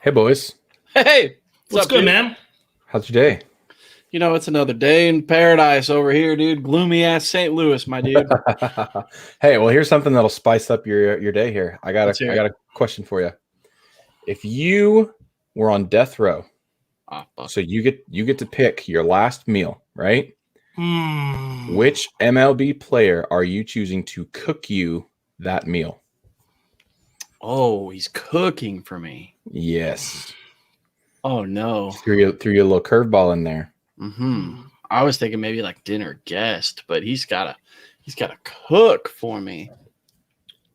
Hey, boys. Hey, what's up, good, dude? man? How's your day? You know, it's another day in paradise over here, dude. Gloomy ass St. Louis, my dude. Hey, well, here's something that'll spice up your day here. I got Let's hear a question for you. If you were on death row, fuck. so you get to pick your last meal, right? Hmm. Which MLB player are you choosing to cook you that meal? Oh, he's cooking for me. Yes. Oh no. Threw you a little curveball in there. I was thinking maybe like dinner guest, but he's gotta cook for me.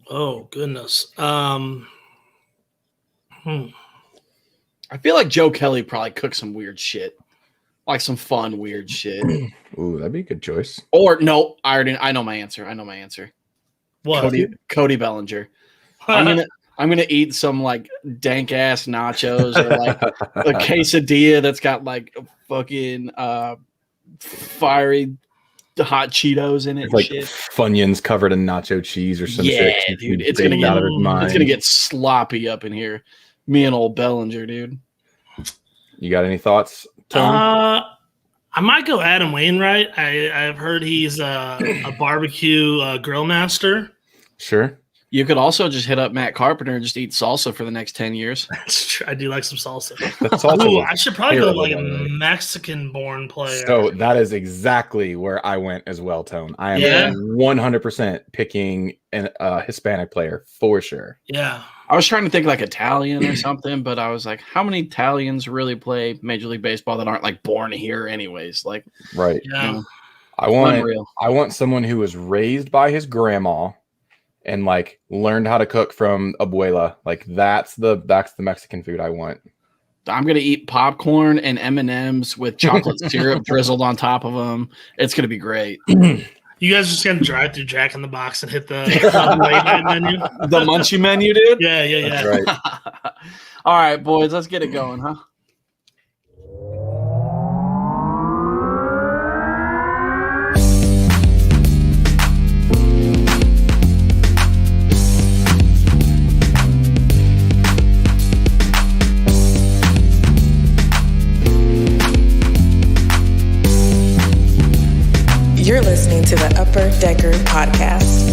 Oh goodness. I feel like Joe Kelly probably cooked some weird shit, like some fun weird shit. Ooh, that'd be a good choice. Or no, I know my answer. What? Cody Bellinger. I'm gonna eat some like dank ass nachos or like a quesadilla that's got like fucking fiery hot Cheetos in it. It's like shit. Funyuns covered in nacho cheese or some shit. Dude, It's gonna get sloppy up in here. Me and old Bellinger, dude. You got any thoughts, Tony? I might go Adam Wainwright. I've heard he's a barbecue grill master. Sure. You could also just hit up Matt Carpenter and just eat salsa for the next 10 years. That's true. I do like some salsa. That's also Ooh, I should probably go like a terrible. Mexican-born player. So that is exactly where I went as well, Tone. I am 100% picking a Hispanic player for sure. Yeah. I was trying to think like Italian or something, but I was like, how many Italians really play Major League Baseball that aren't like born here anyways? Like, right. Yeah. You know, I want someone who was raised by his grandma and like learned how to cook from abuela. Like that's the Mexican food I want. I'm gonna eat popcorn and M&Ms with chocolate syrup drizzled on top of them. It's gonna be great. You guys just gonna drive through Jack in the Box and hit the late night menu? The Munchie menu, dude? Yeah. That's right. All right, boys, let's get it going, huh? You're listening to the Upper Decker Podcast.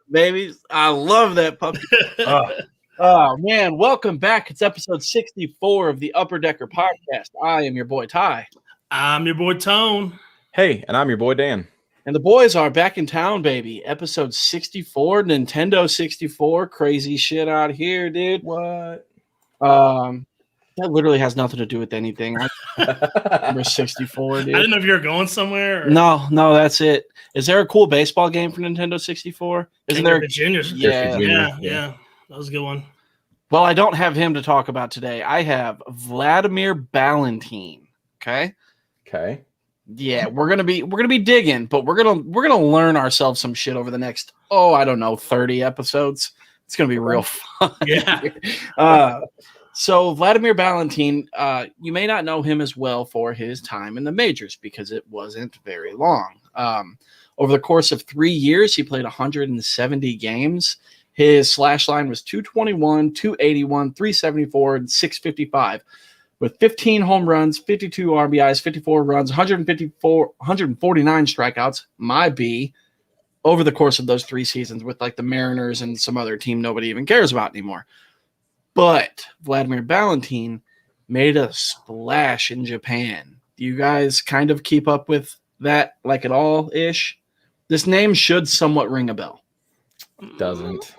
Baby, I love that puppy. Oh, man, welcome back. It's episode 64 of the Upper Decker Podcast. I am your boy, Ty. I'm your boy, Tone. Hey, and I'm your boy, Dan. And the boys are back in town, baby. Episode 64, Nintendo 64. Crazy shit out here, dude. What? That literally has nothing to do with anything. Number 64, dude. I didn't know if you were going somewhere. Or... No, that's it. Is there a cool baseball game for Nintendo 64? Isn't there? Juniors? Yeah. That was a good one. Well, I don't have him to talk about today. I have Vladimir Ballentine. Okay. Yeah, we're gonna be digging, but we're gonna learn ourselves some shit over the next 30 episodes. It's gonna be real fun. Yeah. So Vladimir Ballentine, you may not know him as well for his time in the majors because it wasn't very long. Over the course of 3 years, he played 170 games. His slash line was 221, 281, 374, and 655. With 15 home runs, 52 RBIs, 54 runs, 149 strikeouts, my B, over the course of those 3 seasons with like the Mariners and some other team nobody even cares about anymore. But Vladimir Ballentine made a splash in Japan. Do you guys kind of keep up with that like at all-ish? This name should somewhat ring a bell. It doesn't,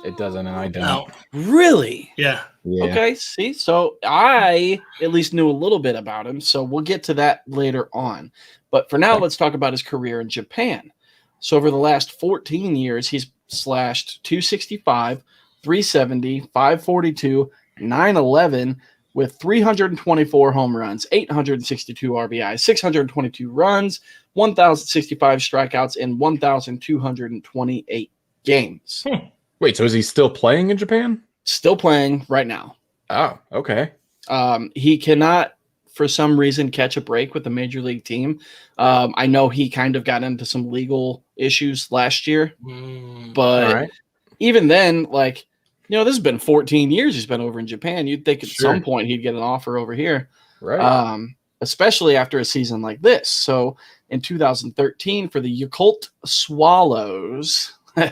and I don't. No. Really? Yeah. Okay, see, so I at least knew a little bit about him, so we'll get to that later on. But for now, let's talk about his career in Japan. So over the last 14 years, he's slashed 265, 370, 542, 911 with 324 home runs, 862 RBIs, 622 runs, 1,065 strikeouts, and 1,228 games. Wait, so is he still playing in Japan? Still playing right now. Oh, okay. He cannot for some reason catch a break with the major league team. I know he kind of got into some legal issues last year, but even then, like, this has been 14 years he's been over in Japan. You'd think at some point he'd get an offer over here, right? Especially after a season like this. So in 2013 for the Yakult Swallows, he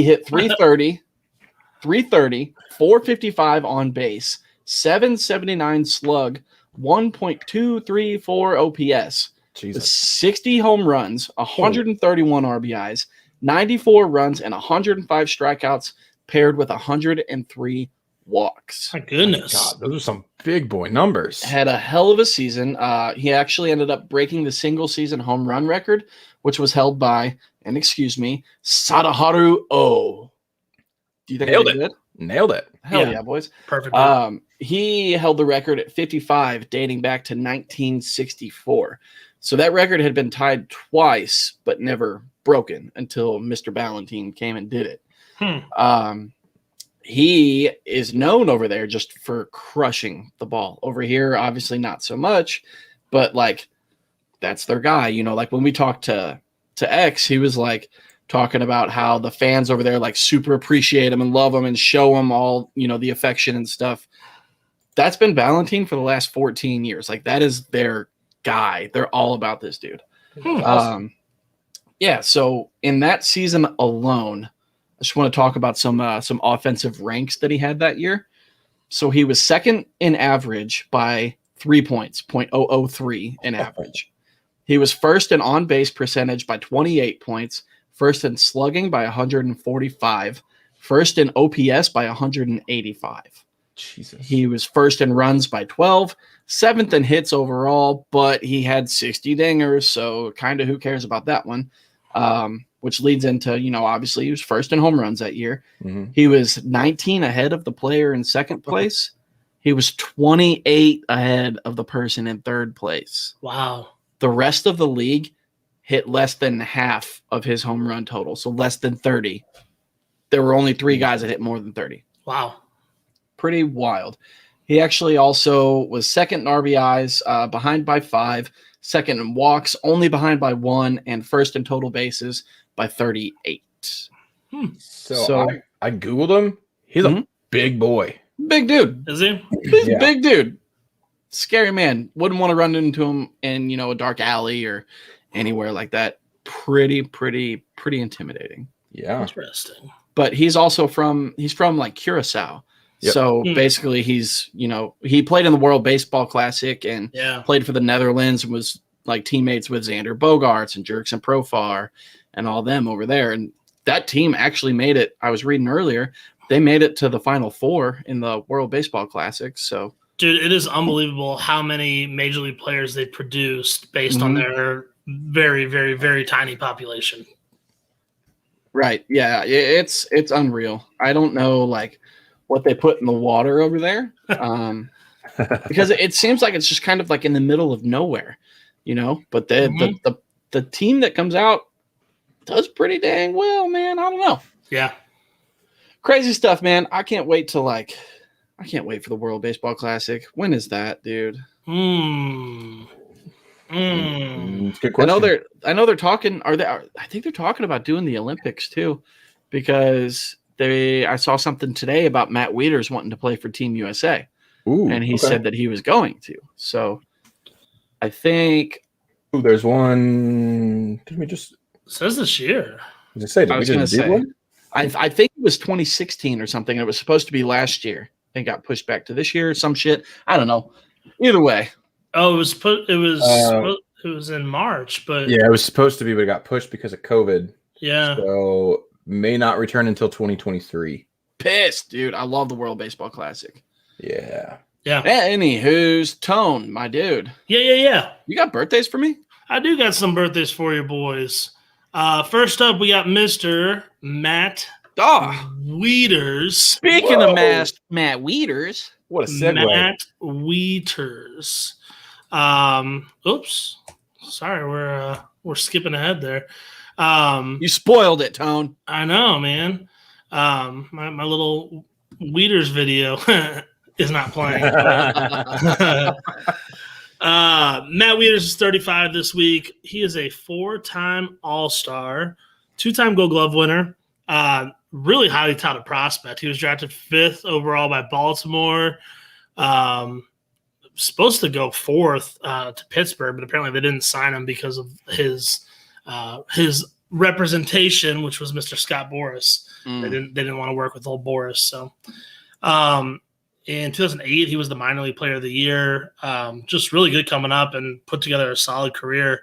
hit 330, 455 on base, 779 slug, 1.234 OPS, Jesus. 60 home runs, 131 RBIs, 94 runs, and 105 strikeouts, paired with 103 walks. My goodness. God, those are some big boy numbers. Had a hell of a season. He actually ended up breaking the single season home run record, which was held by, and excuse me, Sadaharu O. Do you think Nailed they it? did? Nailed it. Hell yeah, boys. Perfect. He held the record at 55, dating back to 1964. So that record had been tied twice, but never broken until Mr. Ballentine came and did it. He is known over there just for crushing the ball. Over here, obviously not so much, but like that's their guy. Like when we talked to X, he was like talking about how the fans over there like super appreciate him and love him and show him all, the affection and stuff. That's been Ballentine for the last 14 years. Like that is their guy. They're all about this dude. Awesome. Yeah. So in that season alone, I just want to talk about some offensive ranks that he had that year. So he was second in average by 3 points, 0.003 in average. He was first in on-base percentage by 28 points, first in slugging by 145, first in OPS by 185. Jesus. He was first in runs by 12, seventh in hits overall, but he had 60 dingers, so kind of who cares about that one? Which leads into, obviously he was first in home runs that year. Mm-hmm. He was 19 ahead of the player in second place. He was 28 ahead of the person in third place. Wow. The rest of the league hit less than half of his home run total, so less than 30. There were only 3 guys that hit more than 30. Wow. Pretty wild. He actually also was second in RBIs, behind by 5, second in walks, only behind by 1, and first in total bases by 38. So I Googled him. He's a big boy. Big dude. Is he? He's a big dude. Scary man. Wouldn't want to run into him in, a dark alley or anywhere like that. Pretty intimidating. Yeah. Interesting. But he's from like Curacao. Yep. So basically he's, he played in the World Baseball Classic and played for the Netherlands and was like teammates with Xander Bogaerts and Jurickson Profar and all them over there. And that team actually made it. I was reading earlier, they made it to the Final Four in the World Baseball Classic. So, dude, it is unbelievable how many major league players they produced based on their very, very, very tiny population. Right. Yeah. It's unreal. I don't know like what they put in the water over there. Because it seems like it's just kind of like in the middle of nowhere, but the team that comes out does pretty dang well, man. I don't know. Yeah. Crazy stuff, man. I can't wait for the World Baseball Classic. When is that, dude? Good I know question. they're talking. I think they're talking about doing the Olympics too, because I saw something today about Matt Wieters wanting to play for Team USA. Ooh, and he said that he was going to. So I think there's one. Did we just it says this year? Did say? Did we just do one? I think it was 2016 or something. It was supposed to be last year. It got pushed back to this year or some shit. I don't know. Either way. Oh, it was in March, but yeah, it was supposed to be, but it got pushed because of COVID. Yeah. So may not return until 2023. Pissed, dude. I love the World Baseball Classic. Yeah. Yeah. Anywho's Tone, my dude. Yeah. You got birthdays for me? I do got some birthdays for you, boys. First up, we got Mr. Matt Wieters. Speaking of Matt Wieters. What a segue. Matt Wieters. Oops. Sorry, we're skipping ahead there. You spoiled it, Tone. I know, man. My little Wieters video. is not playing. Matt Wieters is 35 this week. He is a 4-time All-Star, 2-time Gold Glove winner. Really highly touted prospect. He was drafted 5th overall by Baltimore. Supposed to go 4th to Pittsburgh, but apparently they didn't sign him because of his representation, which was Mr. Scott Boras. They didn't want to work with old Boras. So in 2008, he was the minor league player of the year. Just really good coming up and put together a solid career.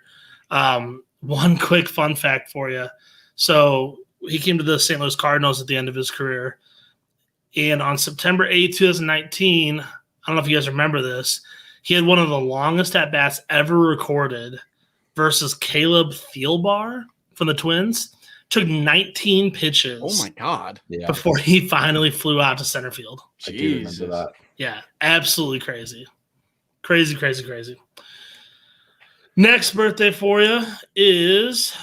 One quick fun fact for you. So he came to the St. Louis Cardinals at the end of his career. And on September 8, 2019, I don't know if you guys remember this, he had one of the longest at-bats ever recorded versus Caleb Thielbar from the Twins. Took 19 pitches. Oh, my God. Before he finally flew out to center field. I do remember that. Yeah, absolutely crazy. Crazy, crazy, crazy. Next birthday for you is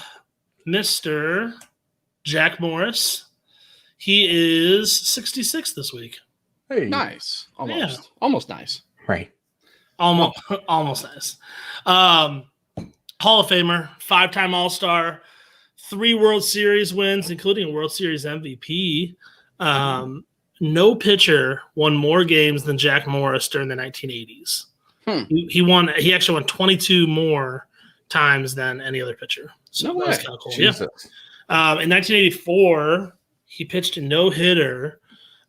Mr. Jack Morris. He is 66 this week. Hey. Nice. Almost nice. Right. Almost nice. Hall of Famer, 5-time All-Star, 3 World Series wins, including a World Series MVP. No pitcher won more games than Jack Morris during the 1980s. He actually won 22 more times than any other pitcher. So that was kind of cool. Jesus. Yeah. In 1984, he pitched a no-hitter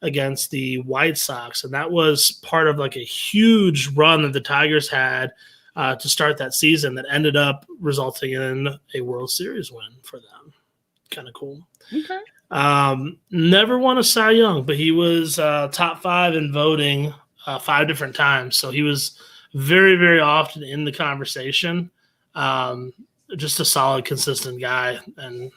against the White Sox, and that was part of like a huge run that the Tigers had to start that season that ended up resulting in a World Series win for them. Kind of cool. Okay. Never won a Cy Young, but he was top 5 in voting 5 different times. So he was very, very often in the conversation. Just a solid, consistent guy, and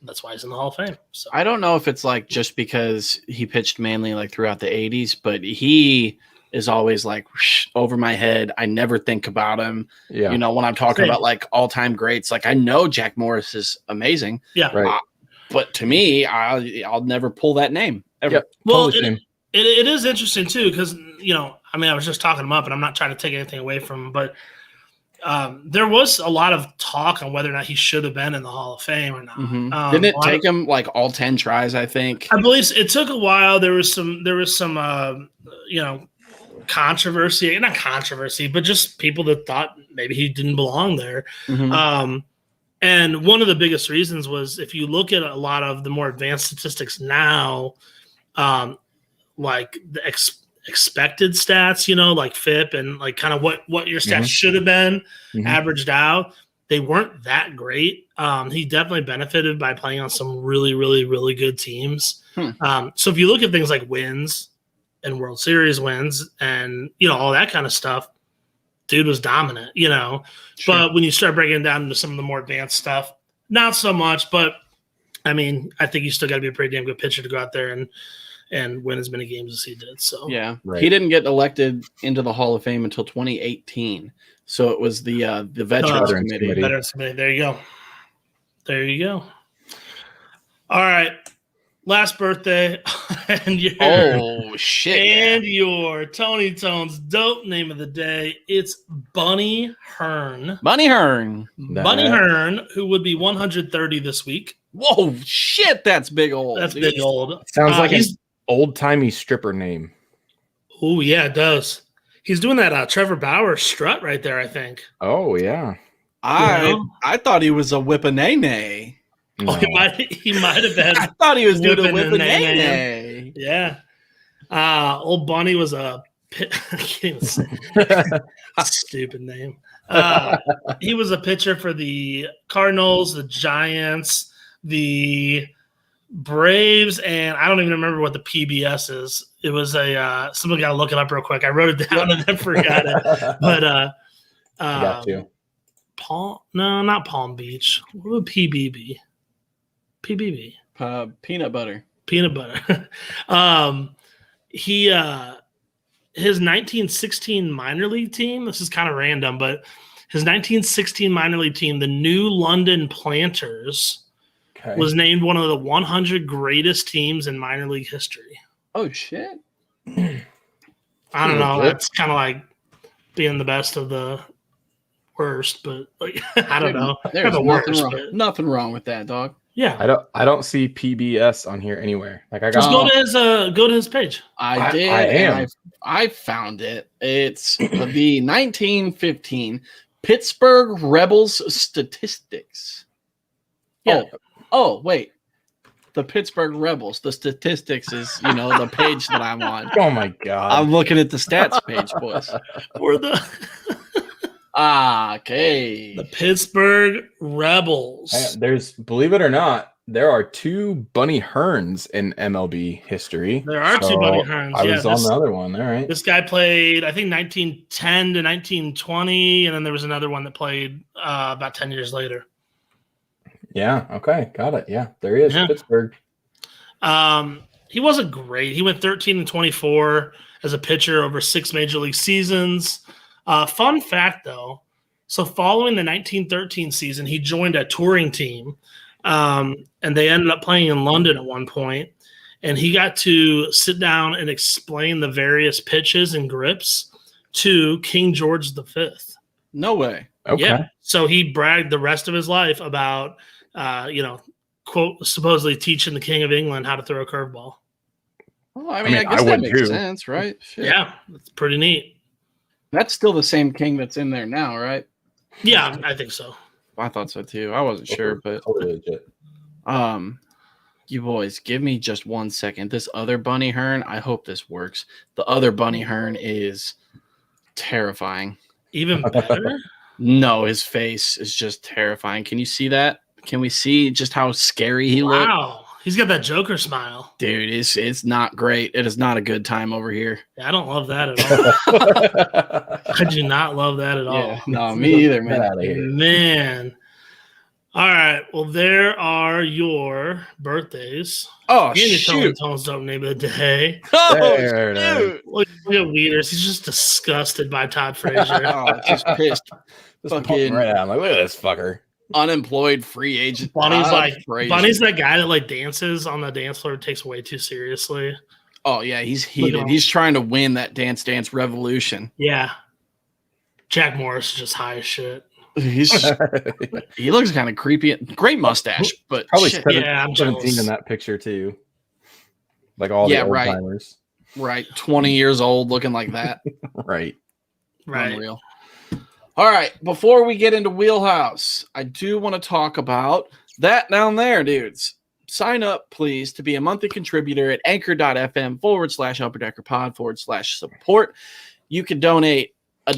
that's why he's in the Hall of Fame. So I don't know if it's like just because he pitched mainly like throughout the 80s, but he is always like over my head. I never think about him. Yeah. You know, when I'm talking about like all-time greats, like I know Jack Morris is amazing. Yeah. Right. But to me, I'll never pull that name ever. Yep. Well, Totally it is interesting too, because I was just talking him up, and I'm not trying to take anything away from him, but there was a lot of talk on whether or not he should have been in the Hall of Fame or not. Mm-hmm. Didn't it take him like all 10 tries? I think. I believe it took a while. There was some controversy, not controversy, but just people that thought maybe he didn't belong there. Mm-hmm. And one of the biggest reasons was if you look at a lot of the more advanced statistics now, like the expected stats, like FIP and like kind of what your stats should have been averaged out, they weren't that great. He definitely benefited by playing on some really, really, really good teams. So if you look at things like wins and World Series wins and, all that kind of stuff, dude was dominant, Sure. But when you start breaking it down into some of the more advanced stuff, not so much. But, I mean, I think you still got to be a pretty damn good pitcher to go out there and win as many games as he did. So yeah, right. He didn't get elected into the Hall of Fame until 2018. So it was the Veterans Committee. Veterans Committee. There you go. All right. Last birthday. And your Tony Tone's dope name of the day. It's Bunny Hearn. Bunny Hearn, who would be 130 this week. Whoa, shit, that's big old. That's big old. Sounds like an old-timey stripper name. Oh, yeah, it does. He's doing that Trevor Bauer strut right there, I think. Oh, yeah. I thought he was a whip-a-nay-nay. No. Oh, he might have been. I thought he was doing a whip-a-nay-nay. Yeah. Old Bunny was a I can't even say stupid name. He was a pitcher for the Cardinals, the Giants, the Braves, and I don't even remember what the PBS is. It was someone got to look it up real quick. I wrote it down and then forgot it. But got you. Not Palm Beach. What would PB be? PBB. Peanut butter. His 1916 minor league team, this is kind of random, but his 1916 minor league team, the New London Planters, was named one of the 100 greatest teams in minor league history. Oh, shit. I don't know. Legit. That's kind of like being the best of the worst, but like I don't know. There's Not the nothing worst, wrong. but Nothing wrong with that, dog. yeah. I don't see PBS on here anywhere. Like I Just got go to his page. I did. I am. And I found it. It's the 1915 Pittsburgh Rebels statistics. Yeah. Oh, wait. The Pittsburgh Rebels. The statistics is, the page that I'm on. oh my god. I'm looking at the stats page, boys. Or the Okay. the Pittsburgh Rebels. There's, believe it or not, there are 2 Bunny Hearns in MLB history. There are 2 Bunny Hearns. I was on the other one. All right. This guy played, I think, 1910 to 1920, and then there was another one that played about 10 years later. Yeah. Okay. Got it. Yeah. There he is. Yeah. Pittsburgh. He wasn't great. He went 13 and 24 as a pitcher over 6 major league seasons. Fun fact, though. So following the 1913 season, he joined a touring team, and they ended up playing in London at one point, and he got to sit down and explain the various pitches and grips to King George V. No way. Okay. Yeah. So he bragged the rest of his life about, quote, supposedly teaching the King of England how to throw a curveball. Well, I guess I that would makes too. sense, right? Shit. Yeah. That's pretty neat. That's still the same king that's in there now, right? Yeah, I think so. I thought so too. I wasn't sure, but Totally legit. you boys, give me just 1 second. This other bunny hern, I hope this works. The other bunny hern is terrifying. Even better. No, his face is just terrifying. Can you see that? Can we see just how scary he looks? Wow. He's got that Joker smile. Dude, it's not great. It is not a good time over here. Yeah, I don't love that at all. I do not love that at all. No, me either, Get man. out of here. Man. All right. Well, there are your birthdays. Oh, And your shoot. Tones don't name of the day. Oh, There it is. shoot. Look at Weeders. He's just disgusted by Todd Frazier. Oh, just pissed. Just Fucking- fucking right out. I'm like, look at this fucker. Unemployed free agent. Bunny's Todd Frazier. Bunny's that guy that like dances on the dance floor, takes way too seriously. Oh, yeah, he's Look at heated. him. He's trying to win that Dance Dance revolution. Yeah. Jack Morris is just high as shit. He looks kind of creepy. Great mustache, but Probably shit. Yeah, I'm 17 jealous. in that picture too. Like all Yeah, the old right. timers. Right, 20 years old, looking like that. Right. Right. Unreal. All right, before we get into Wheelhouse, I do want to talk about that down there, dudes. Sign up, please, to be a monthly contributor at anchor.fm/upperdeckerpod/support. You can donate $1,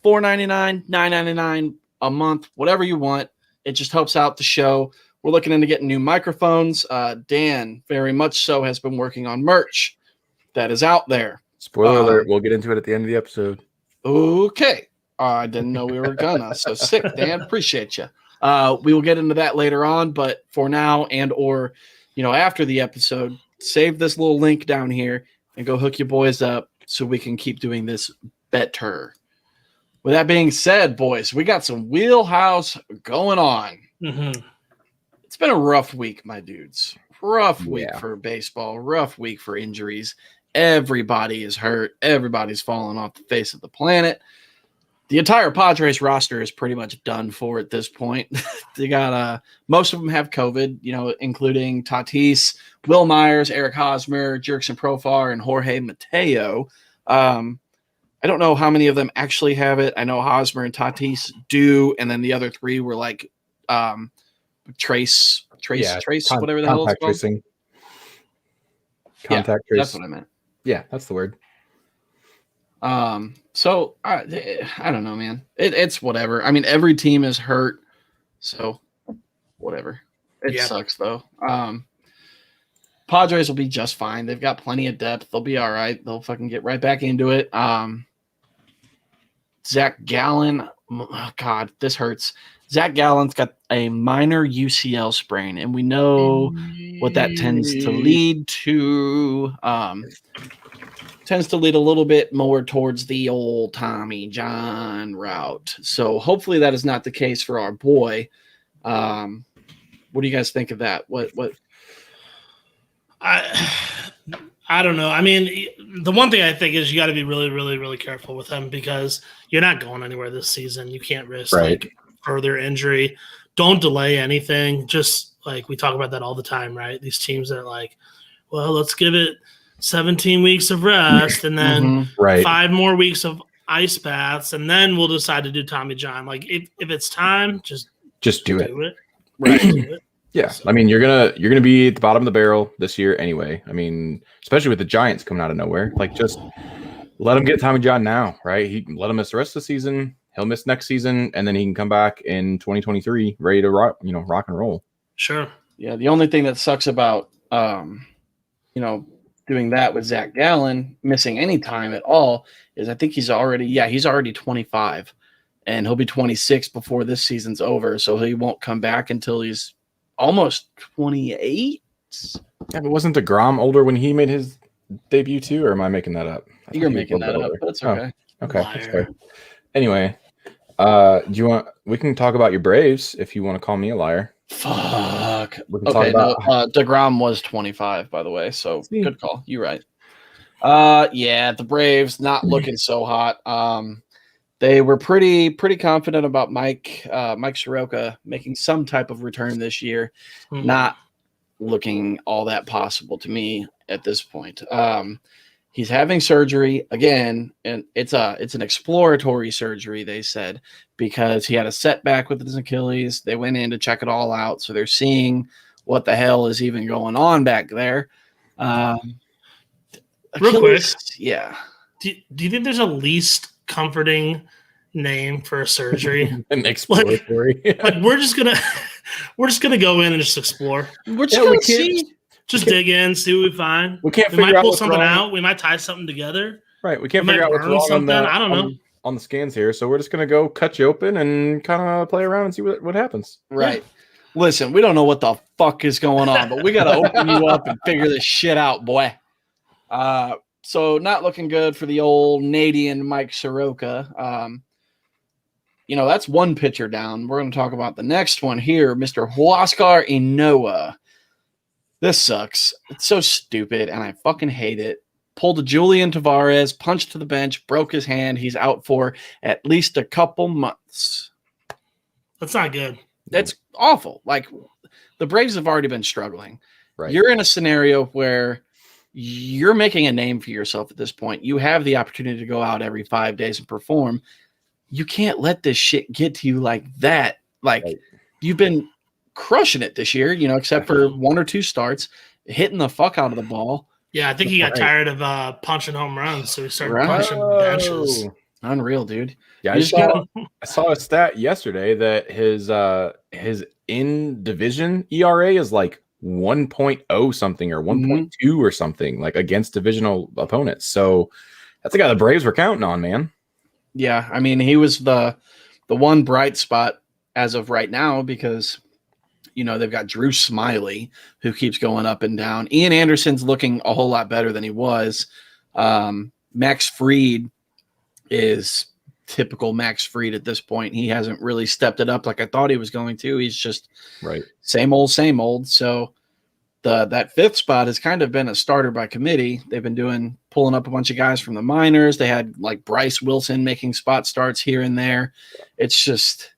$4.99, $9.99 a month, whatever you want. It just helps out the show. We're looking into getting new microphones. Dan, very much so, has been working on merch that is out there. Spoiler alert. We'll get into it at the end of the episode. Okay. I didn't know we were gonna. So sick, Dan. Appreciate you. We will get into that later on, but for now and or after the episode, save this little link down here and go hook your boys up so we can keep doing this better. With that being said, boys, we got some Wheelhouse going on. Mm-hmm. It's been a rough week, my dudes. Rough week Yeah. for baseball. Rough week for injuries. Everybody is hurt. Everybody's falling off the face of the planet. The entire Padres roster is pretty much done for at this point. They got most of them have COVID, including Tatis, Will Myers, Eric Hosmer, Jurickson Profar, and Jorge Mateo. I don't know how many of them actually have it. I know Hosmer and Tatis do, and then the other 3 were like Trace, whatever the hell it's Contact called. tracing. Yeah, Contact trace. That's what I meant. Yeah, that's the word. So I don't know, man. It's whatever. I mean, every team is hurt, so whatever. It sucks though. Padres will be just fine. They've got plenty of depth. They'll be all right. They'll fucking get right back into it. Zach Gallen, oh God, this hurts. Zach Gallen's got a minor UCL sprain, and we know what that tends to lead to. Tends to lead a little bit more towards the old Tommy John route. So hopefully that is not the case for our boy. What do you guys think of that? What? I I don't know. I mean, the one thing I think is you got to be really, really, really careful with him because you're not going anywhere this season. You can't risk like further injury. Don't delay anything. Just like we talk about that all the time, right? These teams that are like, well, let's give it 17 weeks of rest and then 5 more weeks of ice baths, and then we'll decide to do Tommy John. Like if it's time, just do it. Right. Do it. Yeah, I mean you're gonna be at the bottom of the barrel this year anyway. I mean, especially with the Giants coming out of nowhere, like just let him get Tommy John now, right? He let him miss the rest of the season. He'll miss next season, and then he can come back in 2023 ready to rock and roll. Sure. Yeah. The only thing that sucks about doing that with Zach Gallen missing any time at all is I think he's already 25, and he'll be 26 before this season's over. So he won't come back until he's almost 28. Yeah, but wasn't DeGrom older when he made his debut too, or am I making that up? You're making that up, but it's okay. Okay. That's fair. Anyway, we can talk about your Braves if you want to call me a liar. Fuck. We can talk about DeGrom was 25, by the way, so good call. You're right. Yeah, the Braves not looking so hot. They were pretty confident about Mike Soroka making some type of return this year. Not looking all that possible to me at this point. He's having surgery again, and it's an exploratory surgery, they said, because he had a setback with his Achilles. They went in to check it all out, so they're seeing what the hell is even going on back there. Real quick, yeah. Do you think there's a least comforting name for a surgery? An exploratory. Like we're just gonna go in and just explore. We're just gonna see. Just dig in, see what we find. We can't. We might pull something out. We might tie something together. Right. We can't figure out what's wrong I don't know. On the scans here, so we're just gonna go cut you open and kind of play around and see what happens. Right. Yeah. Listen, we don't know what the fuck is going on, but we got to open you up and figure this shit out, boy. So not looking good for the old Canadian Mike Soroka. That's one pitcher down. We're going to talk about the next one here, Mr. Huascar Ynoa. This sucks. It's so stupid, and I fucking hate it. Pulled a Julian Tavares, punched to the bench, broke his hand. He's out for at least a couple months. That's not good. That's awful. Like, the Braves have already been struggling. Right. You're in a scenario where you're making a name for yourself at this point. You have the opportunity to go out every 5 days and perform. You can't let this shit get to you like that. Like, You've been crushing it this year, except for 1 or 2 starts, hitting the fuck out of the ball. Yeah, I think he got tired of punching home runs, so he started punching benches. Unreal, dude. Yeah, I saw a stat yesterday that his in division ERA is like 1.0 something or 1.2 or something, like against divisional opponents. So that's the guy the Braves were counting on, man. Yeah, I mean, he was the one bright spot as of right now because they've got Drew Smiley, who keeps going up and down. Ian Anderson's looking a whole lot better than he was. Max Fried is typical Max Fried at this point. He hasn't really stepped it up like I thought he was going to. He's just same old. So that 5th spot has kind of been a starter by committee. They've been pulling up a bunch of guys from the minors. They had like Bryce Wilson making spot starts here and there. It's just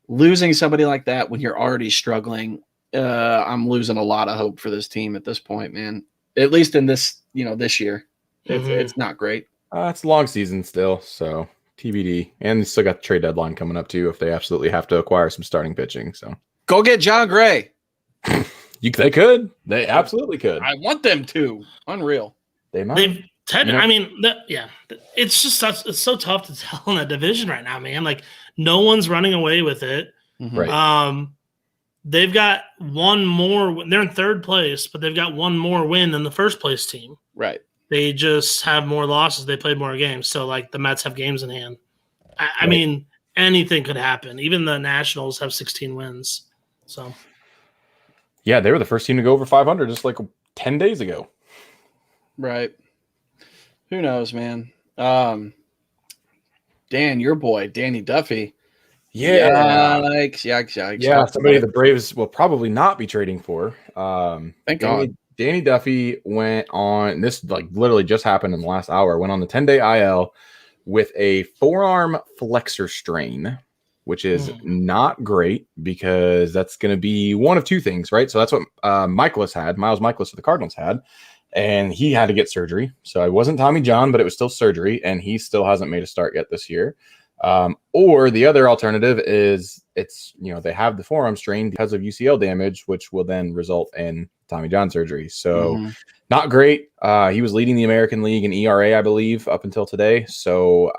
losing somebody like that when you're already struggling. I'm losing a lot of hope for this team at this point, man. At least in this, this year, it's not great. It's a long season still, so TBD. And still got the trade deadline coming up too if they absolutely have to acquire some starting pitching. So go get John Gray. They could. They absolutely could. I want them to. Unreal. They might. I mean, it's just it's so tough to tell in that division right now, man. Like no one's running away with it. Right. They've got one more. They're in 3rd place, but they've got one more win than the 1st place team. Right. They just have more losses. They played more games. So like the Mets have games in hand. I mean, anything could happen. Even the Nationals have 16 wins. So. Yeah, they were the first team to go over 500 just like 10 days ago. Right. Who knows, man? Dan, your boy, Danny Duffy. Yeah. Yikes. Yeah, somebody the Braves will probably not be trading for. Thank God. Danny Duffy went on, this like literally just happened in the last hour, went on the 10-day IL with a forearm flexor strain, which is not great because that's going to be one of two things, right? So that's what Miles Michaelis of the Cardinals had, and he had to get surgery. So it wasn't Tommy John, but it was still surgery, and he still hasn't made a start yet this year. Or the other alternative is they have the forearm strain because of UCL damage, which will then result in Tommy John surgery. So not great. He was leading the American League in ERA, I believe, up until today. So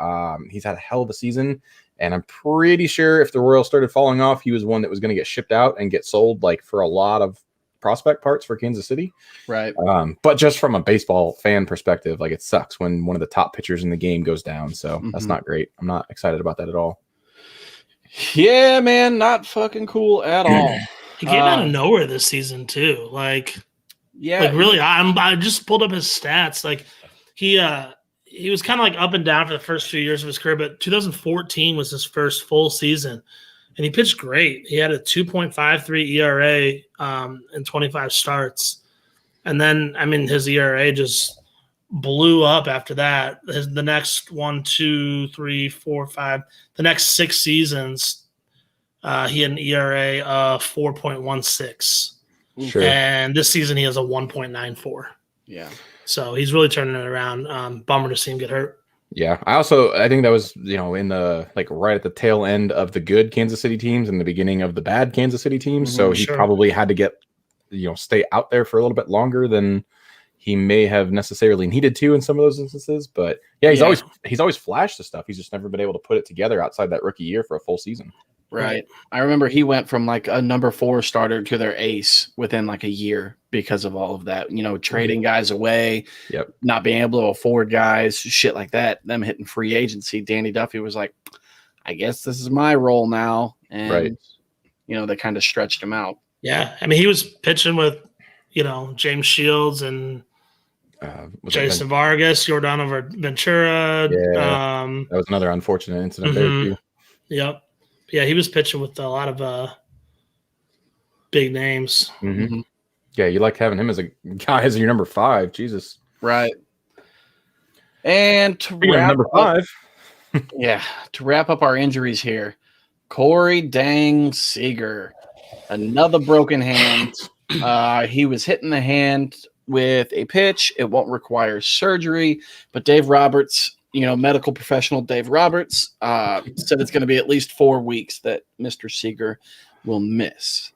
he's had a hell of a season. And I'm pretty sure if the Royals started falling off, he was one that was going to get shipped out and get sold like for a lot of prospect parts for Kansas City. Right. But just from a baseball fan perspective, like it sucks when one of the top pitchers in the game goes down. So that's not great. I'm not excited about that at all. Yeah, man, not fucking cool at all. He came out of nowhere this season too. Like really, I just pulled up his stats. Like he was kind of like up and down for the first few years of his career, but 2014 was his first full season. And he pitched great. He had a 2.53 ERA in 25 starts. And then, his ERA just blew up after that. The next the next 6 seasons, he had an ERA of 4.16. Sure. And this season he has a 1.94. Yeah. So he's really turning it around. Bummer to see him get hurt. Yeah, I think that was, in the right at the tail end of the good Kansas City teams and the beginning of the bad Kansas City teams. So he probably had to get, stay out there for a little bit longer than he may have necessarily needed to in some of those instances. But yeah, he's always flashed the stuff. He's just never been able to put it together outside that rookie year for a full season. Right. I remember he went from like a number 4 starter to their ace within like a year because of all of that, trading guys away, not being able to afford guys, shit like that, them hitting free agency. Danny Duffy was like, I guess this is my role now. And, they kind of stretched him out. Yeah. He was pitching with, James Shields and Jason Vargas, Yordan Ventura. Yeah. That was another unfortunate incident there too. Yep. Yeah, he was pitching with a lot of big names. Mm-hmm. Yeah, you like having him as a guy as your number 5. Jesus. Right. And to number 5. To wrap up our injuries here, Cory Dang Seeger, another broken hand. He was hitting the hand with a pitch. It won't require surgery, but Dave Roberts, medical professional Dave Roberts said it's going to be at least 4 weeks that Mr. Seeger will miss.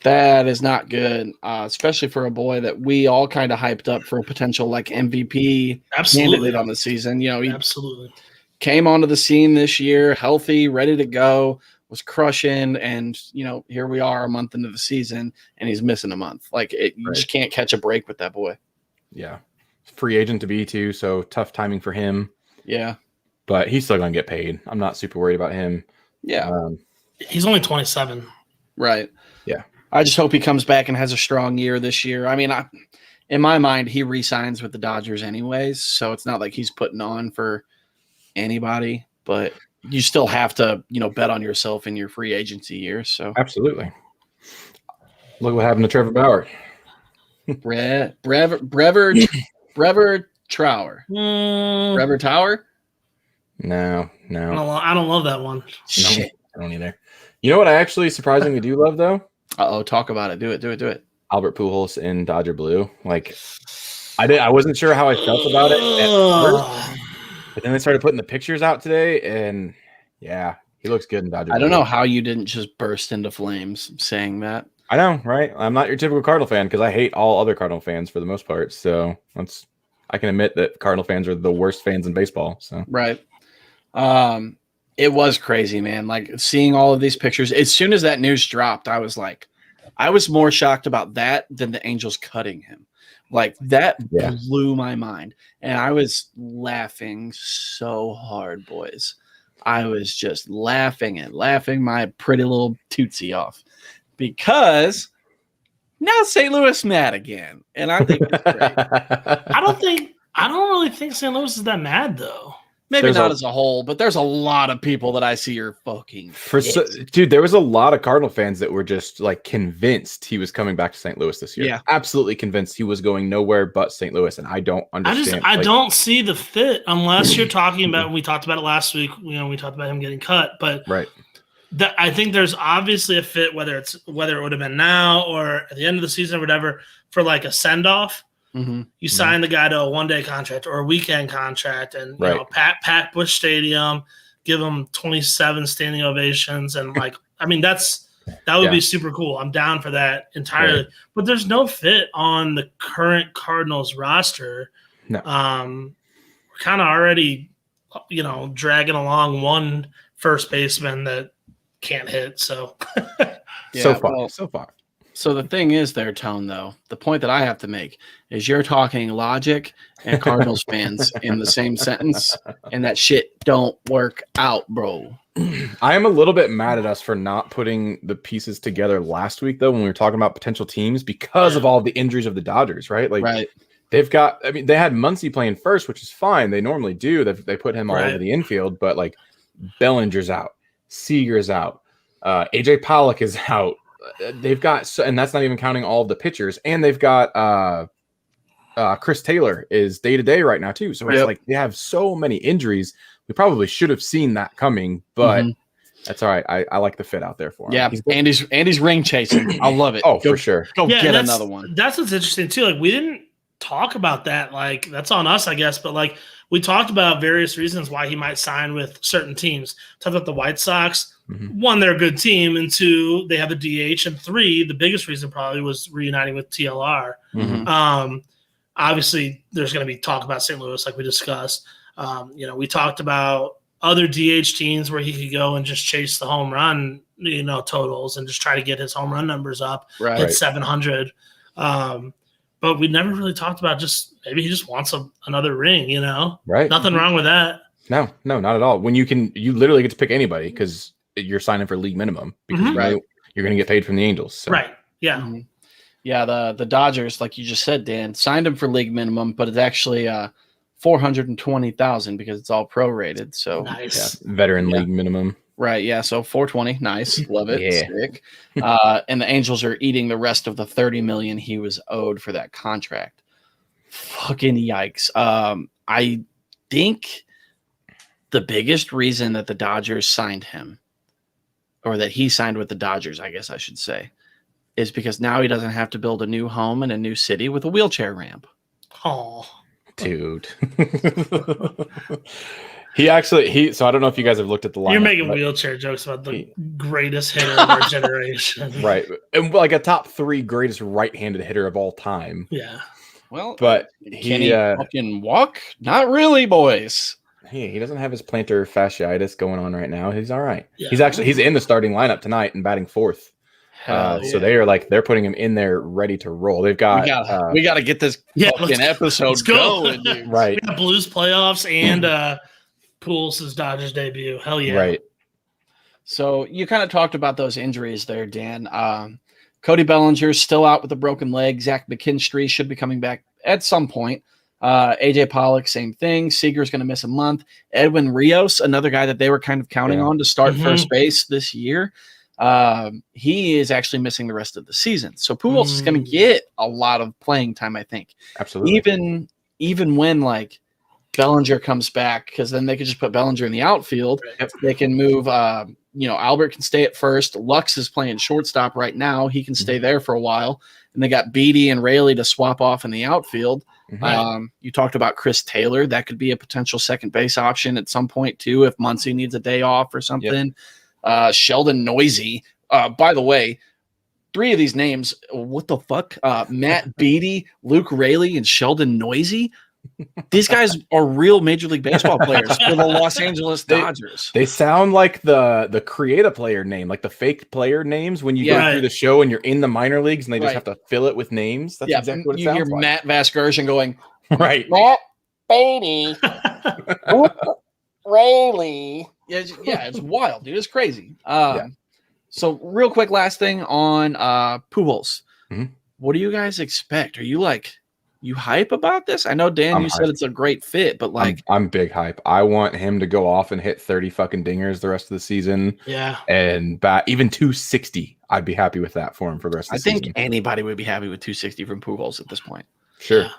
That is not good, especially for a boy that we all kind of hyped up for a potential MVP candidate on the season. He absolutely came onto the scene this year, healthy, ready to go, was crushing, and here we are a month into the season, and he's missing a month. You just can't catch a break with that boy. Yeah. Free agent to be too, so tough timing for him. Yeah. But he's still going to get paid. I'm not super worried about him. Yeah. He's only 27. Right. Yeah. I just hope he comes back and has a strong year this year. In my mind, he re-signs with the Dodgers anyways, so it's not like he's putting on for anybody, but you still have to, bet on yourself in your free agency year. So absolutely. Look what happened to Trevor Bauer. Brever Trower. Brever Tower? No. I don't love that one. Shit. I don't either. You know what I actually surprisingly do love, though? Talk about it. Do it. Albert Pujols in Dodger Blue. I wasn't sure how I felt about it at first, but then they started putting the pictures out today, and yeah, he looks good in Dodger Blue. I don't know how you didn't just burst into flames saying that. I know, right? I'm not your typical Cardinal fan because I hate all other Cardinal fans for the most part. So I can admit that Cardinal fans are the worst fans in baseball. So right. It was crazy, man. Seeing all of these pictures. As soon as that news dropped, I was more shocked about that than the Angels cutting him. That blew my mind. And I was laughing so hard, boys. I was just laughing my pretty little tootsie off. Because now St. Louis mad again, and I think it's great. I don't really think St. Louis is that mad though. Maybe not as a whole, but there's a lot of people that I see are fucking dude, there was a lot of Cardinal fans that were just like convinced he was coming back to St. Louis this year. Yeah. Absolutely convinced he was going nowhere but St. Louis, and I don't understand. I don't see the fit unless you're talking about, we talked about it last week, we talked about him getting cut, but right. I think there's obviously a fit, whether it would have been now or at the end of the season or whatever, for like a send-off. Mm-hmm. You sign the guy to a one-day contract or a weekend contract, and you know, pack Busch Stadium, give him 27 standing ovations, and like, I mean, that would be super cool. I'm down for that entirely. Right. But there's no fit on the current Cardinals roster. No. We're kind of already, dragging along one first baseman that can't hit. So so far. So the thing is there, Tone, though, the point that I have to make is you're talking logic and Cardinals fans in the same sentence, and that shit don't work out, bro. I am a little bit mad at us for not putting the pieces together last week, though, when we were talking about potential teams because of all the injuries of the Dodgers, right? Like, they've got, I mean, they had Muncy playing first, which is fine. They normally do. They put him all over the infield, but like Bellinger's out, Seeger's out, AJ Pollock is out. They've got, and that's not even counting all of the pitchers, and they've got Chris Taylor is day-to-day right now too. So it's like they have so many injuries. We probably should have seen that coming, but that's all right. I like the fit out there for him. Yeah, Andy's ring chasing. I love it. Oh, for sure. Go get another one. That's what's interesting too. Like, we didn't talk about that. Like, that's on us, I guess. But like, we talked about various reasons why he might sign with certain teams. Talked about the White Sox. One, they're a good team, and two, they have a DH, and three, the biggest reason probably was reuniting with TLR. Obviously, there's going to be talk about St. Louis, like we discussed. We talked about other DH teams where he could go and just chase the home run, totals, and just try to get his home run numbers up at 700. But we never really talked about just maybe he just wants another ring, Right. Nothing wrong with that. No, not at all. When you literally get to pick anybody because you're signing for league minimum because you're going to get paid from the Angels. So. Right. Yeah. Yeah. The Dodgers, like you just said, Dan, signed him for league minimum, but it's actually $420,000 because it's all prorated. So nice. Veteran league minimum. Right. Yeah. So $420. Nice. Love it. Sick. And the Angels are eating the rest of the $30 million he was owed for that contract. Fucking yikes. I think the biggest reason that the Dodgers signed him, or that he signed with the Dodgers, I guess I should say, is because now he doesn't have to build a new home in a new city with a wheelchair ramp. Oh, dude. So I don't know if you guys have looked at the lineup. You're making wheelchair jokes about the greatest hitter of our generation. Right. And like a top 3 greatest right-handed hitter of all time. Yeah. Well, but can he fucking walk? Not really, boys. He doesn't have his plantar fasciitis going on right now. He's all right. Yeah. He's in the starting lineup tonight and batting 4th. So they're putting him in there ready to roll. They've got we got to get this fucking episode going, dude. Right. We got Blues playoffs and Pujols' Dodgers debut. Hell yeah. Right. So you kind of talked about those injuries there, Dan. Cody Bellinger's still out with a broken leg. Zach McKinstry should be coming back at some point. AJ Pollock, same thing. Seeger's going to miss a month. Edwin Rios, another guy that they were kind of counting on to start first base this year. He is actually missing the rest of the season. So Pujols is going to get a lot of playing time, I think. Absolutely. Even when like Bellinger comes back, because then they could just put Bellinger in the outfield. Right. They can move, Albert can stay at first. Lux is playing shortstop right now. He can stay there for a while. And they got Beatty and Raley to swap off in the outfield. You talked about Chris Taylor. That could be a potential second base option at some point too, if Muncy needs a day off or something. Sheldon Noisy. By the way, 3 of these names, what the fuck? Matt Beatty, Luke Raley, and Sheldon Noisy. These guys are real Major League Baseball players for the Los Angeles Dodgers. They sound like the create a player name, like the fake player names when you go through the show and you're in the minor leagues and they just have to fill it with names. That's exactly what it sounds like. You hear Matt Vasgersian going, right. Matt Beatty, Raley. Yeah, it's wild, dude. It's crazy. So real quick, last thing on Pujols. What do you guys expect? Are you like you hype about this? I know, Dan, you said it's a great fit, but like, I'm big hype. I want him to go off and hit 30 fucking dingers the rest of the season. Yeah. And bat even 260. I'd be happy with that for him for the rest of the season. I think anybody would be happy with 260 from Pujols at this point. Sure. Yeah.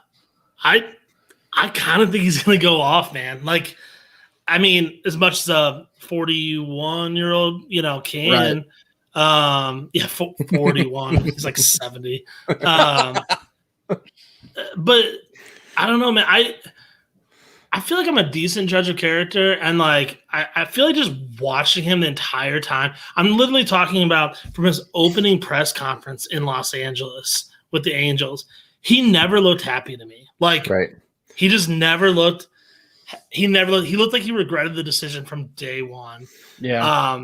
I kind of think he's going to go off, man. Like, I mean, as much as a 41-year-old, can. Right. 41. He's like 70. But I don't know, man. I feel like I'm a decent judge of character, and like I feel like just watching him the entire time. I'm literally talking about from his opening press conference in Los Angeles with the Angels. He never looked happy to me. Like, right. He just never looked. He looked like he regretted the decision from day one. Yeah.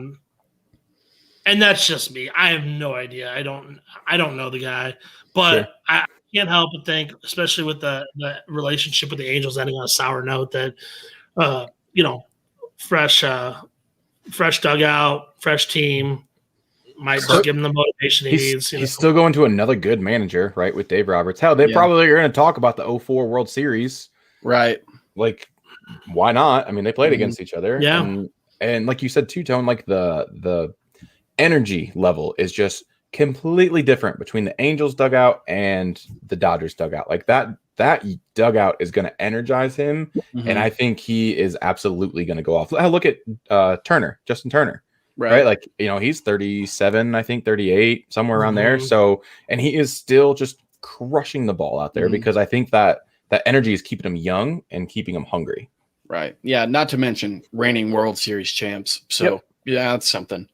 And that's just me. I have no idea. I don't know the guy, but sure. I can't help but think, especially with the relationship with the Angels ending on a sour note, that fresh dugout, fresh team might just give him the motivation he needs. He's still going to another good manager, right? With Dave Roberts. Hell, they probably are going to talk about the 2004 World Series, right? Like, why not? I mean, they played against each other, yeah. And like you said, Two-Tone, like the energy level is just completely different between the Angels dugout and the Dodgers dugout. Like that dugout is going to energize him, and I think he is absolutely going to go off. Look at Justin Turner, right? Like, he's 37, I think 38, somewhere around there. So, and he is still just crushing the ball out there because I think that energy is keeping him young and keeping him hungry. Right. Yeah. Not to mention reigning World Series champs. So yeah, that's something.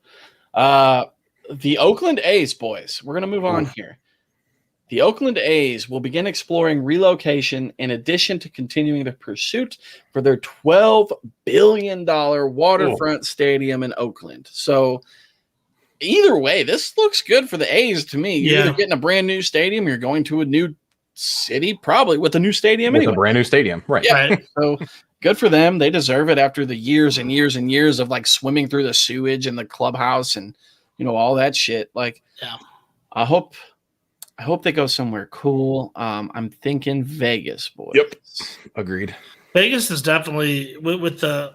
The Oakland A's, boys, we're going to move on here. The Oakland A's will begin exploring relocation in addition to continuing the pursuit for their $12 billion waterfront stadium in Oakland. So either way, this looks good for the A's to me. You're either getting a brand new stadium, you're going to a new city, probably with a new stadium anyway. A brand new stadium, right? Yeah. Right. So good for them. They deserve it after the years and years and years of like swimming through the sewage in the clubhouse and all that shit. Like, I hope they go somewhere cool. I'm thinking Vegas, boys. Yep. Agreed. Vegas is definitely with the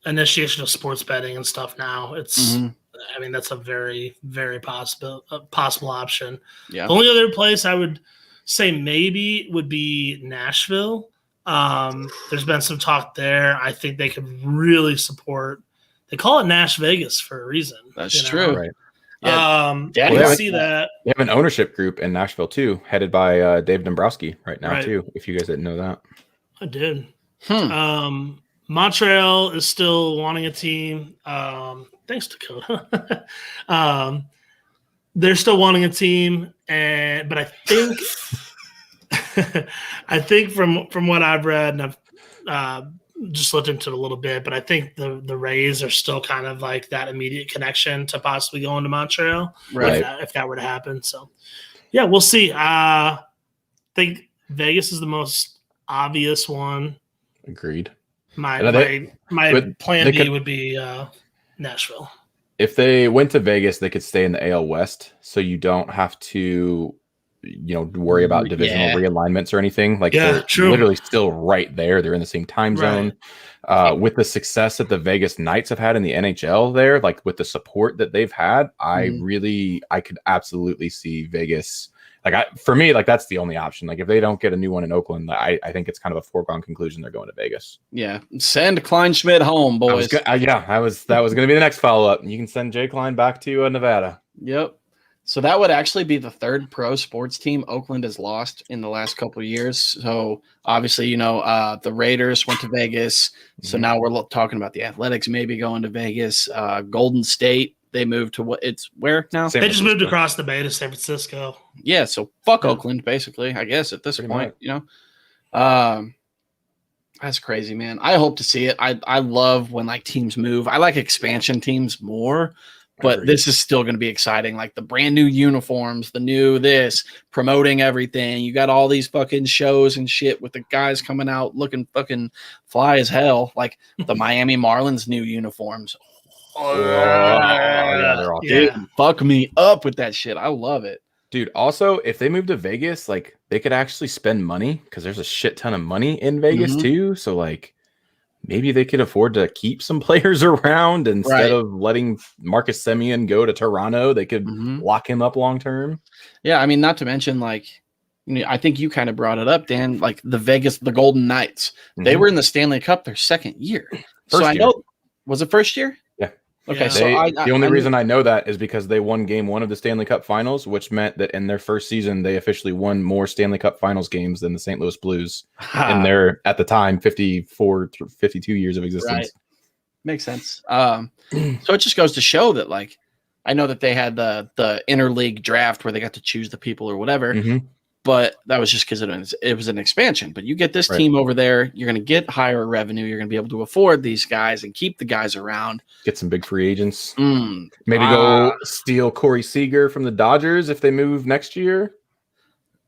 initiation of sports betting and stuff now. It's I mean, that's a very, very possible option. Yeah. The only other place I would say maybe would be Nashville. There's been some talk there. I think they could really support. They call it Nash Vegas for a reason. That's true. Right. I can see that. They have an ownership group in Nashville too, headed by Dave Dombrowski right now too. If you guys didn't know that, I did. Montreal is still wanting a team. Thanks, Dakota. They're still wanting a team, but I think from what I've read, and I've just looked into it a little bit, but I think the Rays are still kind of like that immediate connection to possibly going to Montreal, right? If that were to happen. So, yeah, we'll see. I think Vegas is the most obvious one. Agreed. My plan B would be Nashville. If they went to Vegas, they could stay in the AL West, so you don't have to worry about divisional realignments or anything. Like, they're literally still right there. They're in the same time zone. With the success that the Vegas Knights have had in the NHL there, like with the support that they've had, I could absolutely see Vegas. For me, that's the only option. Like, if they don't get a new one in Oakland, I think it's kind of a foregone conclusion they're going to Vegas. Yeah. Send Kleinschmidt home, boys. That was going to be the next follow-up. You can send Jay Klein back to Nevada. Yep. So that would actually be the third pro sports team Oakland has lost in the last couple of years. So obviously, the Raiders went to Vegas. So now we're talking about the Athletics maybe going to Vegas. Golden State, they moved to where now? They just moved across the bay to San Francisco. Yeah, so fuck Oakland, basically, I guess, at this point, That's crazy, man. I hope to see it. I love when teams move. I like expansion teams more. But this is still going to be exciting. Like the brand new uniforms, the new promoting everything. You got all these fucking shows and shit with the guys coming out looking fucking fly as hell. Like the Miami Marlins new uniforms. They're all dude, fuck me up with that shit. I love it. Dude, also, if they move to Vegas, they they could actually spend money because there's a shit ton of money in Vegas too. So like maybe they could afford to keep some players around instead of letting Marcus Semien go to Toronto. They could lock him up long term. Yeah, I mean, not to mention like, I think you kind of brought it up, Dan. Like the Golden Knights, they were in the Stanley Cup their second year. I know, was it first year? Yeah. Okay, Yeah. The only reason I know that is because they won game 1 of the Stanley Cup Finals, which meant that in their first season they officially won more Stanley Cup Finals games than the St. Louis Blues in their, at the time, 54 to 52 years of existence. Right. Makes sense. So it just goes to show that, like, I know that they had the interleague draft where they got to choose the people or whatever. But that was just because it was an expansion. But you get this team over there, you're going to get higher revenue. You're going to be able to afford these guys and keep the guys around. Get some big free agents. Maybe go steal Corey Seeger from the Dodgers if they move next year.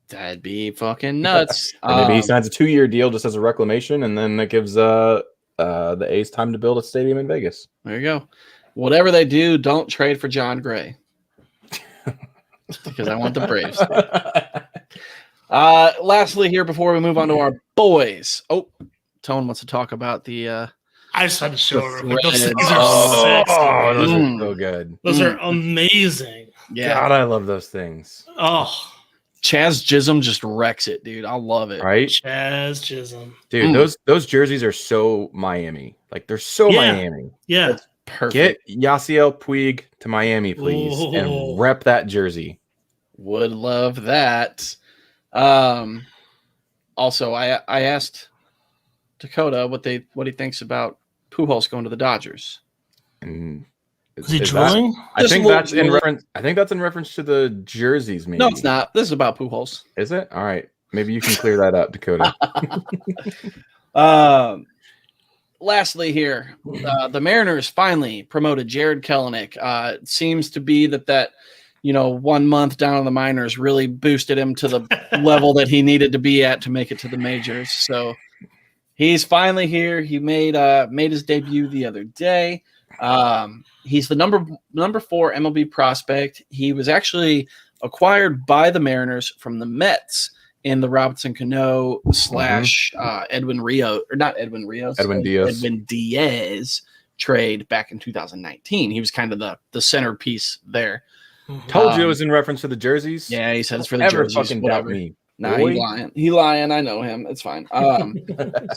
That'd be fucking nuts. Maybe he signs a 2-year deal just as a reclamation, and then that gives the A's time to build a stadium in Vegas. There you go. Whatever they do, don't trade for John Gray. Because I want the Braves. Lastly, here before we move on to our boys. Oh, Tone wants to talk about the. I just had to show her. Those threads. things are sexy. Those are so good. Those are amazing. Yeah. God, I love those things. Oh, Chaz Chisholm just wrecks it, dude. I love it. Right? Chaz Chisholm. Dude, those jerseys are so Miami. Like, they're so Miami. Yeah. That's perfect. Get Yasiel Puig to Miami, please, and rep that jersey. Would love that. Also, I asked Dakota what he thinks about Pujols going to the Dodgers. And is he drooling? I think that's in reference. I think that's in reference to the jerseys. Maybe. No, it's not. This is about Pujols. Is it? All right. Maybe you can clear that up, Dakota. Lastly, here, the Mariners finally promoted Jared Kelenic. It seems to be that 1 month down in the minors really boosted him to the level that he needed to be at to make it to the majors. So he's finally here. He made his debut the other day. He's the number 4 MLB prospect. He was actually acquired by the Mariners from the Mets in the Robinson Cano / Edwin Diaz trade back in 2019. He was kind of the centerpiece there. Told you it was in reference to the jerseys. Yeah, he said it's for the jerseys. Fucking doubt me. Nah, he lying. He lying. I know him. It's fine.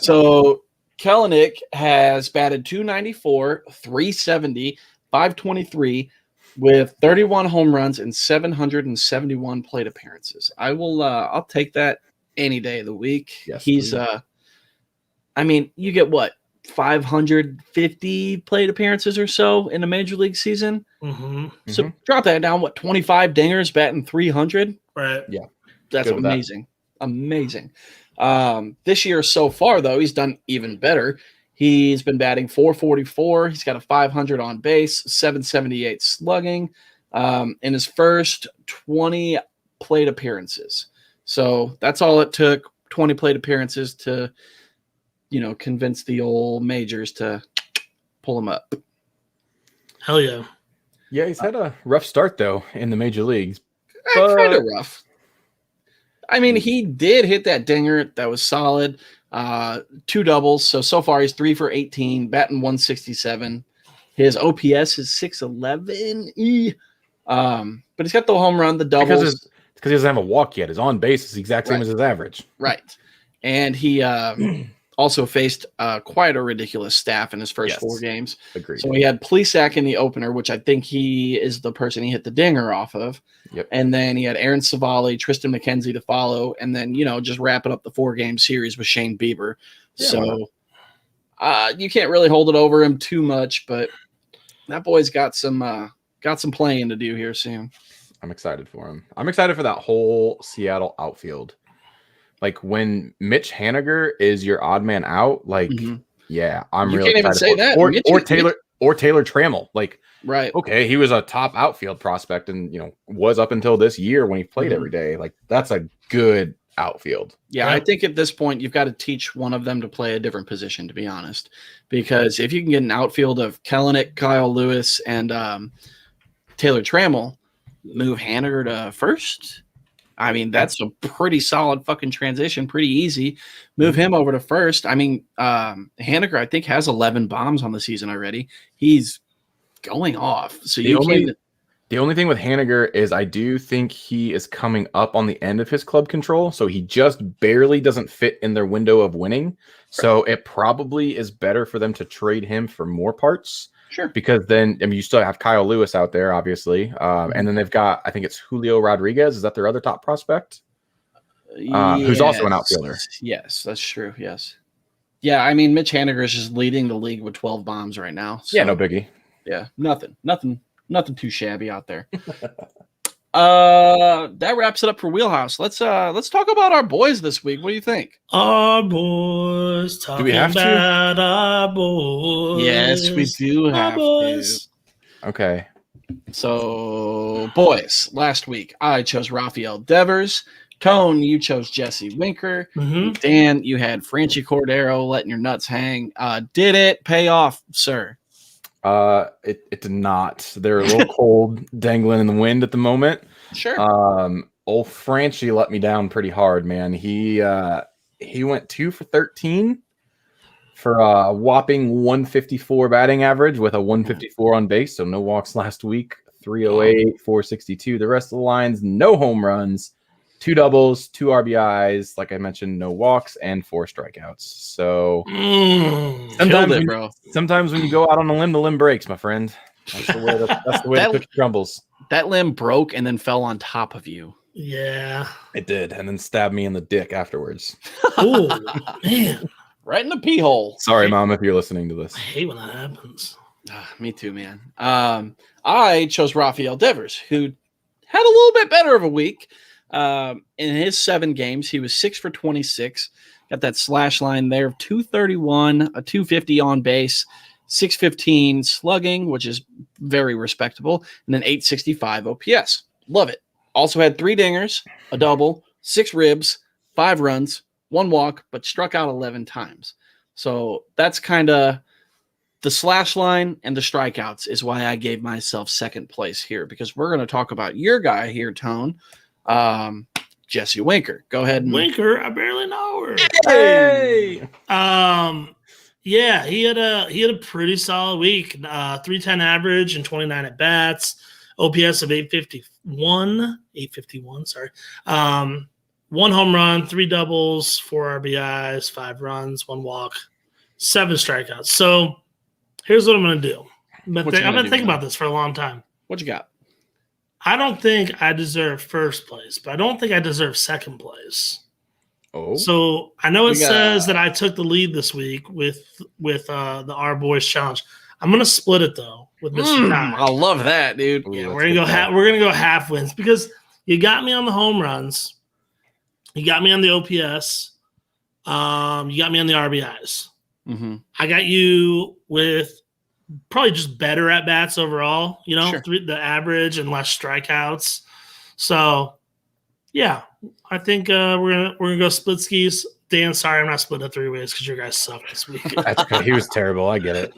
So Kelenic has batted .294, .370, .523 with 31 home runs and 771 plate appearances. I'll take that any day of the week. Yes, he's you get what, 550 plate appearances or so in a major league season. So drop that down. 25 dingers, batting 300. Right. Yeah, that's amazing. Amazing. This year so far, though, he's done even better. He's been batting .444. He's got a 500 on base, 778 slugging in his first 20 plate appearances. So that's all it took, 20 plate appearances to, convince the old majors to pull him up. Hell yeah. Yeah, he's had a rough start, though, in the major leagues. Kind of rough. I mean, he did hit that dinger. That was solid. 2 doubles. So far he's 3 for 18, batting .167. His OPS is .611. But he's got the home run, the doubles. Because he doesn't have a walk yet. His on base is the exact same as his average. Right. And he also faced quite a ridiculous staff in his first 4 games. Agreed. So he had Plesac in the opener, which I think he is the person he hit the dinger off of. Yep. And then he had Aaron Savali, Tristan McKenzie to follow, and then just wrapping up the 4-game series with Shane Bieber. Yeah, so you can't really hold it over him too much, but that boy's got some playing to do here soon. I'm excited for him. I'm excited for that whole Seattle outfield. Like when Mitch Haniger is your odd man out, like yeah, I'm really excited. You can't even say that. Or Taylor Trammell. Like, right. Okay, he was a top outfield prospect and was up until this year when he played every day. Like that's a good outfield. Yeah, right? I think at this point you've got to teach one of them to play a different position, to be honest. Because if you can get an outfield of Kelenic, Kyle Lewis, and Taylor Trammell, move Haniger to first, I mean, that's a pretty solid fucking transition. Pretty easy. Move him over to first. I mean, Haniger, I think, has 11 bombs on the season already. He's going off. So The only thing with Haniger is I do think he is coming up on the end of his club control. So he just barely doesn't fit in their window of winning. So it probably is better for them to trade him for more parts. Sure. Because then, I mean, you still have Kyle Lewis out there, obviously. And then they've got, I think it's Julio Rodriguez. Is that their other top prospect? Who's also an outfielder. Yes, that's true. Yes. Yeah, I mean, Mitch Haniger is just leading the league with 12 bombs right now. So, yeah, no biggie. Yeah, nothing too shabby out there. That wraps it up for Wheelhouse. Let's talk about our boys this week. What do you think? Our boys talking about our boys. Yes, we do have to. Okay. So, boys, last week I chose Rafael Divers. Tone, you chose Jesse Winker. Mm-hmm. Dan, you had Franchi Cordero letting your nuts hang. Did it pay off, sir? It did not. They're a little cold, dangling in the wind at the moment. Sure. Old Franchi let me down pretty hard, man. He went 2 for 13 for a whopping 154 batting average with a 154 on base, so no walks last week. 308, 462. The rest of the lines, no home runs, 2 doubles, 2 RBIs. Like I mentioned, no walks and 4 strikeouts. So sometimes when you go out on a limb, the limb breaks, my friend. That's the way the cookie crumbles. That limb broke and then fell on top of you. Yeah, it did, and then stabbed me in the dick afterwards. Oh man, right in the pee hole. Sorry, Mom, if you're listening to this. I hate when that happens. Me too, man. I chose Rafael Divers, who had a little bit better of a week. In his 7 games, he was 6 for 26. Got that slash line there of 231, a 250 on base, 615 slugging, which is very respectable, and then 865 OPS. Love it. Also had 3 dingers, a double, 6 ribs, 5 runs, 1 walk, but struck out 11 times. So that's kind of the slash line and the strikeouts is why I gave myself second place here, because we're going to talk about your guy here, Tone. Jesse Winker. Go ahead. Winker, I barely know her. Hey. Yeah, he had a pretty solid week. 310 average and 29 at bats. OPS of 851. Sorry. 1 home run, 3 doubles, 4 RBIs, 5 runs, 1 walk, 7 strikeouts. So here's what I'm going to do. I've been thinking about this for a long time. What you got? I don't think I deserve first place, but I don't think I deserve second place. Oh, so I know it says that I took the lead this week with the Our Boys Challenge. I'm gonna split it though with Mr. Ty. I love that, dude. Yeah, we're gonna go half wins because you got me on the home runs, you got me on the OPS, you got me on the RBIs. Mm-hmm. I got you with probably just better at bats overall, Sure. The average and less strikeouts. So, yeah, I think we're gonna go split skis. Dan, sorry, I'm not splitting it 3 ways because your guys suck this week. He was terrible. I get it.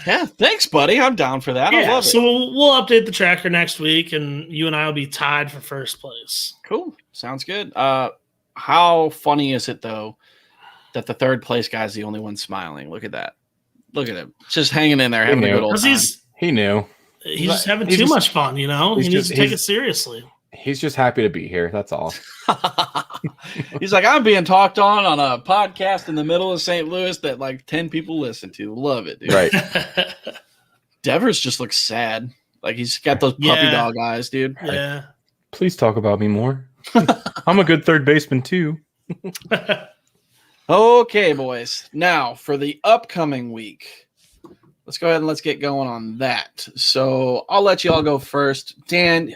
Yeah, thanks, buddy. I'm down for that. I love it. So we'll update the tracker next week, and you and I will be tied for first place. Cool. Sounds good. How funny is it though that the third place guy's the only one smiling? Look at that. Look at him, just hanging in there, having a good old time. He knew. He's just having too much fun, He needs to take it seriously. He's just happy to be here. That's all. He's like, I'm being talked on a podcast in the middle of St. Louis that like 10 people listen to. Love it, dude. Right. Devers just looks sad. Like he's got those puppy dog eyes, dude. Yeah. Like, please talk about me more. I'm a good third baseman too. Okay, boys. Now for the upcoming week. Let's go ahead and let's get going on that. So I'll let you all go first. Dan,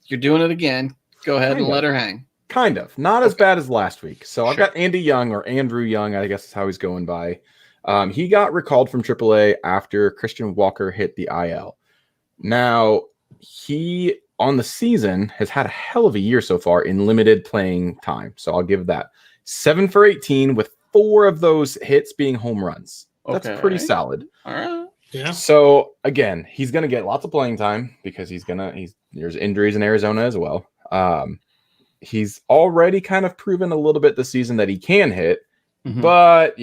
you're doing it again. Go ahead and let her hang. Kind of. Not as bad as last week. So I've got Andy Young, or Andrew Young, I guess is how he's going by. He got recalled from AAA after Christian Walker hit the IL. Now, he, on the season, has had a hell of a year so far in limited playing time. So I'll give that 7 for 18 with 4 of those hits being home runs. That's pretty solid. All right. Yeah. So again, he's going to get lots of playing time because there's injuries in Arizona as well. he's already kind of proven a little bit this season that he can hit. Mhm. But,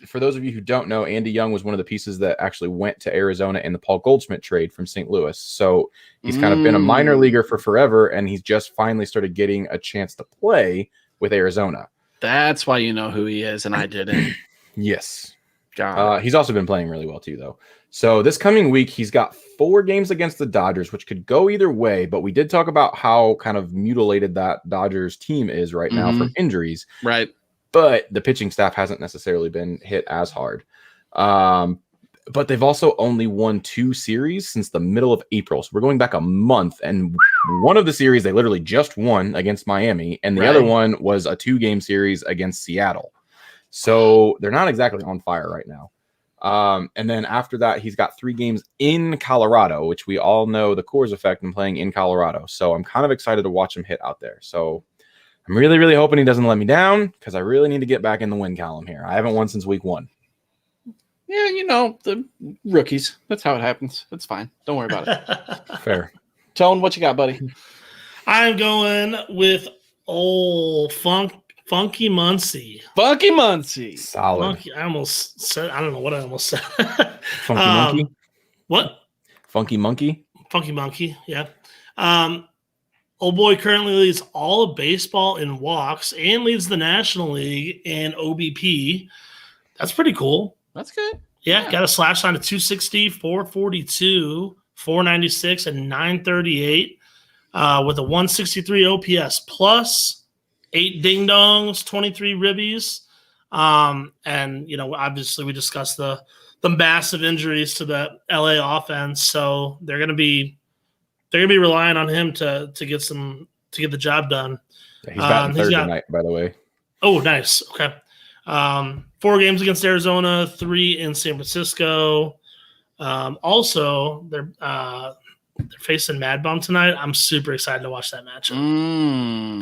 for those of you who don't know, Andy Young was one of the pieces that actually went to Arizona in the Paul Goldschmidt trade from St. Louis. So he's kind of been a minor leaguer for forever, and he's just finally started getting a chance to play with Arizona. That's why you know who he is, and I didn't. Yes. God. He's also been playing really well, too, though. So this coming week, he's got 4 games against the Dodgers, which could go either way. But we did talk about how kind of mutilated that Dodgers team is right now from injuries. Right. But the pitching staff hasn't necessarily been hit as hard. But they've also only won 2 series since the middle of April. So we're going back a month. And one of the series they literally just won against Miami. And the other one was a 2-game series against Seattle. So they're not exactly on fire right now. And then after that, he's got 3 games in Colorado, which we all know the Coors effect in playing in Colorado. So I'm kind of excited to watch him hit out there. So I'm really, really hoping he doesn't let me down because I really need to get back in the win column here. I haven't won since week 1. Yeah, the rookies. That's how it happens. It's fine. Don't worry about it. Fair. Tone, what you got, buddy? I'm going with old Funky Muncie. Funky Muncie. Solid. Funky, I almost said, I don't know what I almost said. Funky Monkey? What? Funky Monkey? Funky Monkey, yeah. Old boy currently leads all of baseball in walks and leads the National League in OBP. That's pretty cool. That's good. Yeah, got a slash line of 260, 442, 496, and 938 with a 163 OPS plus 8 ding-dongs, 23 ribbies. And, obviously we discussed the massive injuries to the LA offense. So they're going to be relying on him to get the job done. Yeah, he's batting third tonight, by the way. Oh, nice. Okay. 4 games against Arizona, 3 in San Francisco. Also, they're facing Mad Bum tonight. I'm super excited to watch that matchup.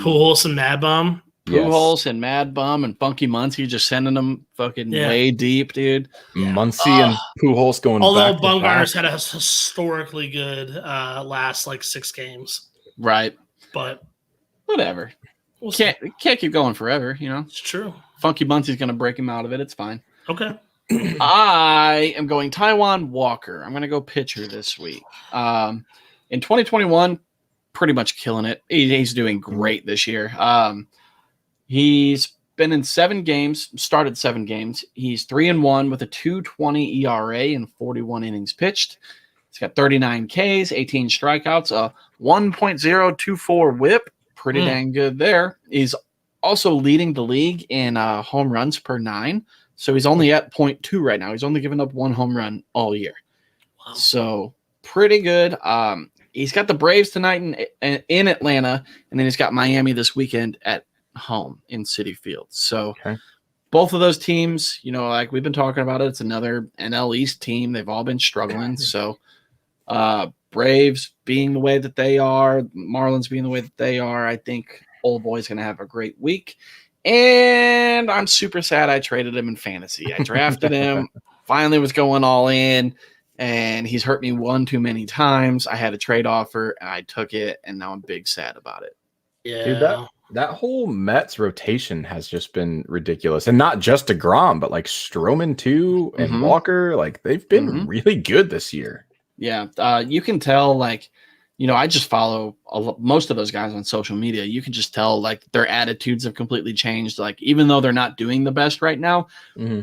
Pujols and Mad Bum. Pujols and Mad Bum and Funky Muncie just sending them fucking way deep, dude. Yeah. Muncie and Pujols going Although back Bumgarner's had a historically good last 6 games. Right. But whatever. Can't keep going forever, It's true. Funky Muncie's going to break him out of it. It's fine. Okay. I am going Taiwan Walker. I'm going to go pitcher this week. In 2021, pretty much killing it. He's doing great this year. He's been in 7 games, started 7 games. He's 3-1 with a 2.20 ERA and 41 innings pitched. He's got 39 Ks, 18 strikeouts, a 1.024 whip. Pretty dang good there. He's also leading the league in home runs per 9. So he's only at 0.2 right now. He's only given up 1 home run all year. Wow. So pretty good. He's got the Braves tonight in Atlanta, and then he's got Miami this weekend at home in Citi Field. So both of those teams, like we've been talking about it, it's another NL East team. They've all been struggling. So Braves being the way that they are, Marlins being the way that they are, I think old boy's going to have a great week. And I'm super sad I traded him in fantasy. I drafted him, finally was going all in, and he's hurt me 1 too many times. I had a trade offer, and I took it, and now I'm big sad about it. Yeah. Dude, that whole Mets rotation has just been ridiculous. And not just DeGrom, but Stroman too and Walker. They've been really good this year. Yeah, you can tell, I just follow most of those guys on social media. You can just tell, their attitudes have completely changed. Even though they're not doing the best right now,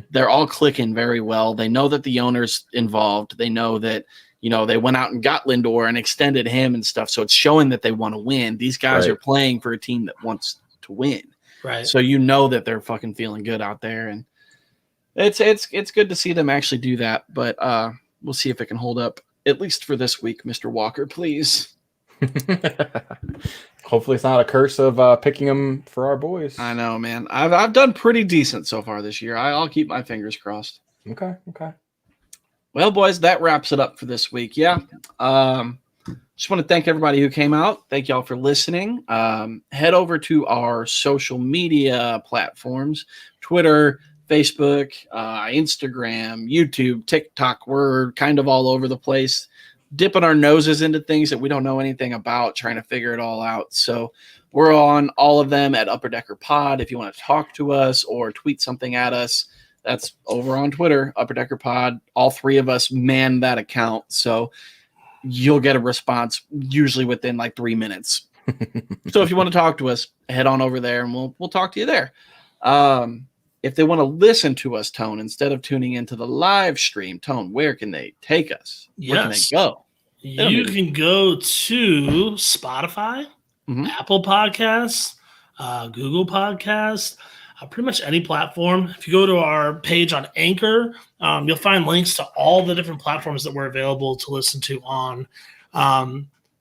they're all clicking very well. They know that the owner's involved. They know that, they went out and got Lindor and extended him and stuff. So it's showing that they want to win. These guys are playing for a team that wants to win. Right. So that they're fucking feeling good out there. And it's good to see them actually do that. But we'll see if it can hold up. At least for this week, Mr. Walker, please. Hopefully it's not a curse of picking them for our boys. I know, man. I've done pretty decent so far this year. I'll keep my fingers crossed. Okay. Well, boys, that wraps it up for this week. Yeah. Just want to thank everybody who came out. Thank y'all for listening. Head over to our social media platforms, Twitter, Facebook, Instagram, YouTube, TikTok. We're kind of all over the place. dipping our noses into things that we don't know anything about, trying to figure it all out. So we're on all of them at Upper Decker Pod. If you want to talk to us or tweet something at us, that's over on Twitter, Upper Decker Pod. All three of us man that account. So you'll get a response usually within like 3 minutes. So if you want to talk to us, head on over there and we'll talk to you there. If they want to listen to us, Tone, instead of tuning into the live stream, Tone, where can they take us? Where can they go? You can go to Spotify, Apple Podcasts, Google Podcasts, pretty much any platform. If you go to our page on Anchor, you'll find links to all the different platforms that we're available to listen to on.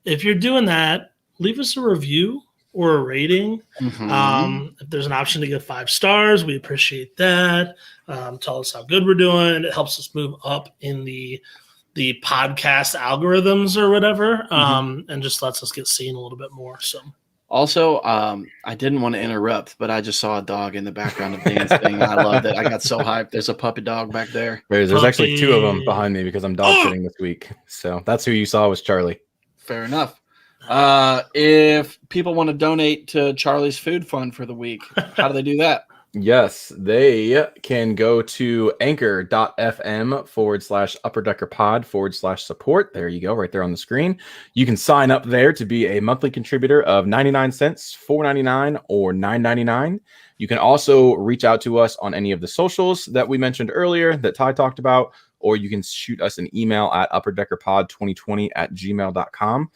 If you're doing that, leave us a review or a rating. If there's an option to give 5 stars, we appreciate that. Tell us how good we're doing. It helps us move up in the podcast algorithms or whatever, and just lets us get seen a little bit more. So also, I didn't want to interrupt, but I just saw a dog in the background of Dan's thing. I loved it. I got so hyped. There's a puppy dog back there. There's actually 2 of them behind me because I'm dog sitting this week. So that's who you saw was Charlie. Fair enough. If people want to donate to Charlie's food fund for the week, how do they do that? Yes, they can go to anchor.fm/upperdeckerpod/support. There you go, right there on the screen. You can sign up there to be a monthly contributor of 99 cents, $4.99, or $9.99. You can also reach out to us on any of the socials that we mentioned earlier that Ty talked about, or you can shoot us an email at upperdeckerpod2020@gmail.com.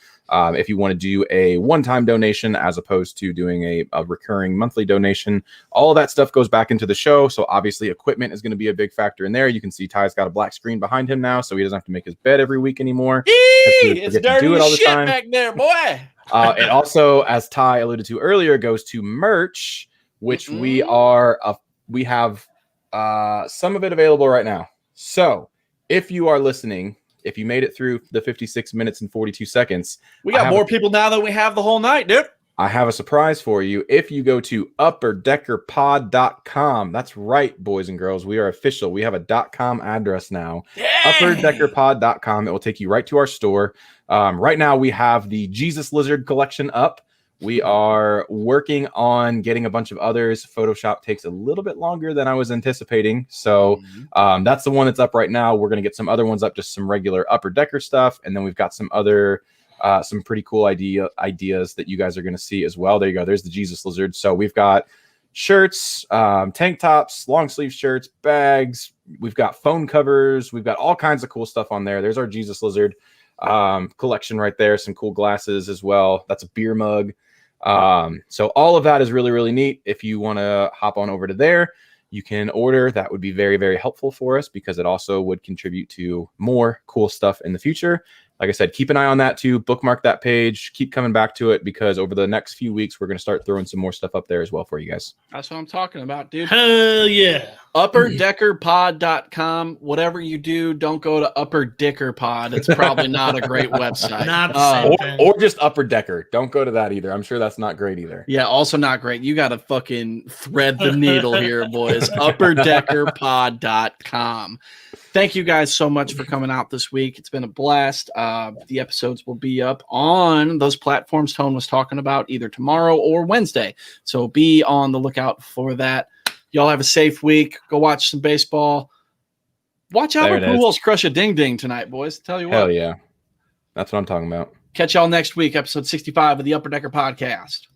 If you want to do a one-time donation as opposed to doing a recurring monthly donation, all of that stuff goes back into the show. So obviously equipment is going to be a big factor in there. You can see Ty's got a black screen behind him now, so he doesn't have to make his bed every week anymore. It's dirty as shit back there, boy. It also, as Ty alluded to earlier, goes to merch, which we have some of it available right now. So if you are listening, if you made it through the 56 minutes and 42 seconds, we got more people now than we have the whole night, dude. I have a surprise for you. If you go to upperdeckerpod.com, that's right, boys and girls, we are official. We have a .com address now. Upperdeckerpod.com. It will take you right to our store. Right now, we have the Jesus Lizard collection up. We are working on getting a bunch of others. Photoshop takes a little bit longer than I was anticipating. So that's the one that's up right now. We're going to get some other ones up, just some regular Upper Decker stuff. And then we've got some other, some pretty cool ideas that you guys are going to see as well. There you go. There's the Jesus Lizard. So we've got shirts, tank tops, long sleeve shirts, bags. We've got phone covers. We've got all kinds of cool stuff on there. There's our Jesus Lizard collection right there. Some cool glasses as well. That's a beer mug. So all of that is really, really neat. If you want to hop on over to there, you can order. That would be very, very helpful for us because it also would contribute to more cool stuff in the future. Like I said, keep an eye on that too. Bookmark that page. Keep coming back to it because over the next few weeks, we're going to start throwing some more stuff up there as well for you guys. That's what I'm talking about, dude. Hell yeah. Upperdeckerpod.com. Whatever you do, don't go to Upper Dicker Pod. It's probably not a great website. Not the same thing. Or just Upper Decker. Don't go to that either. I'm sure that's not great either. Yeah, also not great. You got to fucking thread the needle here, boys. Upperdeckerpod.com. Thank you guys so much for coming out this week. It's been a blast. The episodes will be up on those platforms Tone was talking about either tomorrow or Wednesday. So be on the lookout for that. Y'all have a safe week. Go watch some baseball. Watch out for Wheelhouse crush a ding-ding tonight, boys. Tell you what. Hell yeah. That's what I'm talking about. Catch y'all next week, episode 65 of the Upper Decker Podcast.